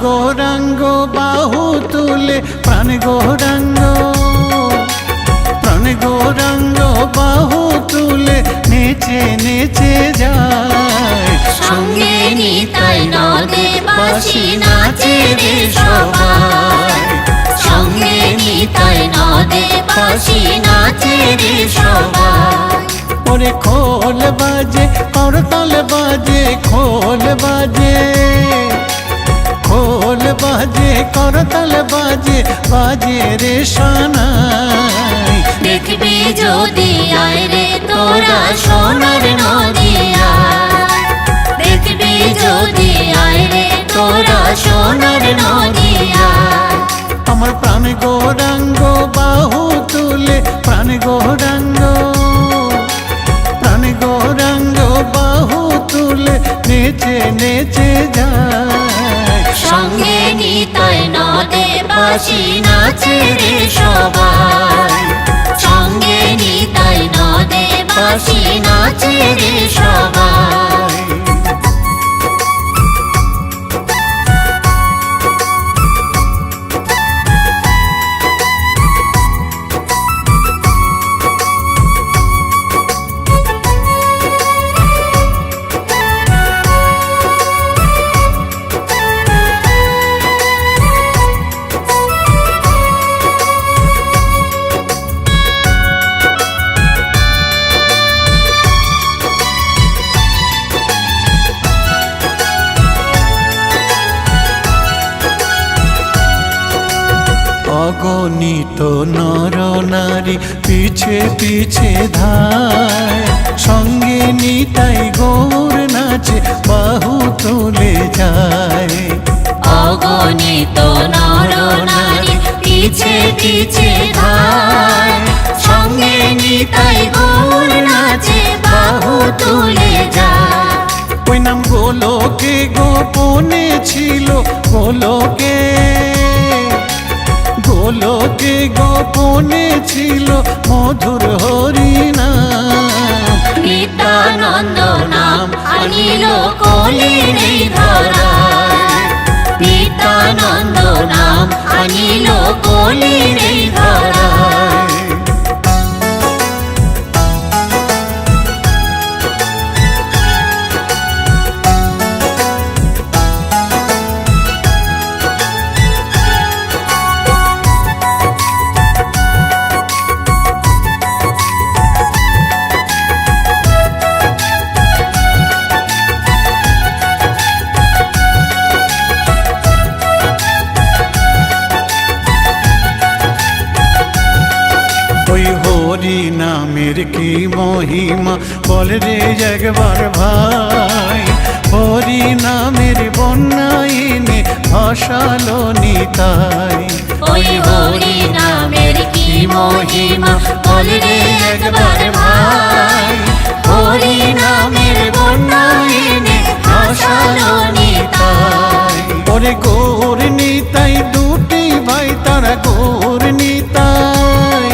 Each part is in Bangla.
গৌরাঙ্গ বাহু তুলে প্রাণ গৌরাঙ্গ, প্রাণ গৌরাঙ্গ বাহু তুলে নেচে নেচে যায়। সঙ্গে নিতাই নদে বাসি নাচে রে সবাই, সঙ্গে নিতাই নদে বাসি নাচে রে সবাই। ওরে খোল বাজে করতাল বাজে, খোল বাজে, খোল বাজে করতাল বাজে, বাজে রে সানাই। দেখবি যদি আয় রে তোরা সোনার নদিয়া, দেখবি যদি আয় রে তোরা সোনার নদিয়া। আমার প্রাণ গৌরাঙ্গ বাহু তুলে প্রাণ গৌরাঙ্গ, প্রাণ গৌরাঙ্গ বাহু তুলে নেচে নেচে যায়। সঙ্গে নিতাই নদে বাসি নাচে রে সবাই, সঙ্গে নিতাই নদে বাসি নাচে রে সবাই। অগণিত নর নারী পিছে পিছে ধায়, সঙ্গে নিতাই গৌর নাচে বাহু তুলে যায়। অগণিত নর নারী পিছে পিছে ধায়, সঙ্গে নিতাই গৌর নাচে বাহু তুলে যায়। ওই নাম গোলকে গোপনে ছিল, গোলকে, গোলকে গোপনে ছিল মধুর হরিনাম। নিত্যানন্দ নাম আনিল কলির এই ধরায়, নিত্যানন্দ নাম আনিল কলির এই ধরায়। ওই হরি নামের কি মহিমা বল রে একবার ভাই, হরি নামের বন্যাইনে ভাসালো নিতাই। ওই হরি নামের কি মহিমা বল রে একবার ভাই, হরি নামের বন্যাইনে ভাসালো নিতাই। ওরে গৌর নিতাই দুটি ভাই তারা, গৌর নিতাই,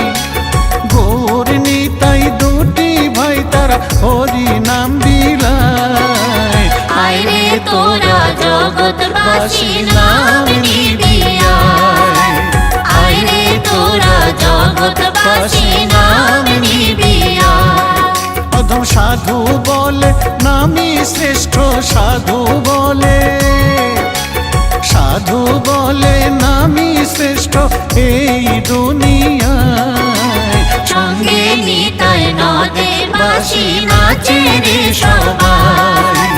গৌর নিতাই দুটি ভাই তারা হরি নাম বিলায়। আয় রে তোরা জগৎবাসী নাম নিবি আয়, আয় রে তোরা জগৎবাসী নাম নিবি আয়। অধম সাধু বলে নামি শ্রেষ্ঠ, সাধু বলে, সাধু বলে নামি শ্রেষ্ঠ এই দুনিয়ায়। সঙ্গে নিতাই নদে বাসি নাচে রে সবাই,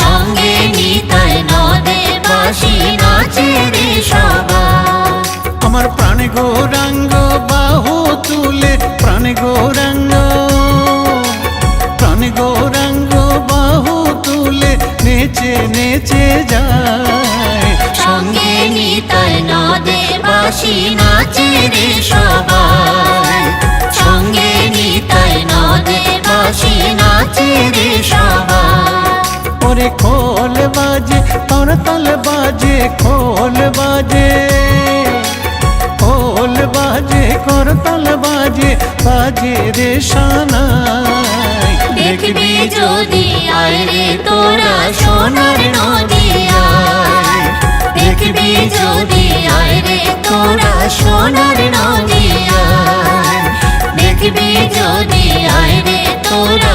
সঙ্গে নিতাই নদে বাসি নাচে রে সবাই। আমার প্রাণ গৌরাঙ্গ বাহু তুলে প্রাণ গৌরাঙ্গ, প্রাণ গৌরাঙ্গ বাহু তুলে নেচে নেচে যায়। সঙ্গে নিতাই নদে বাসি নাচে রে সবাই, সঙ্গে নিতাই নদে বাসি নাচে রে সবাই। ওরে খোল বাজে করতাল বাজে, খোল বাজে, খোল বাজে করতাল বাজে, বাজে রে সানাই। দেখবি যদি আয় রে তোরা সোনার নদিয়া, তোরা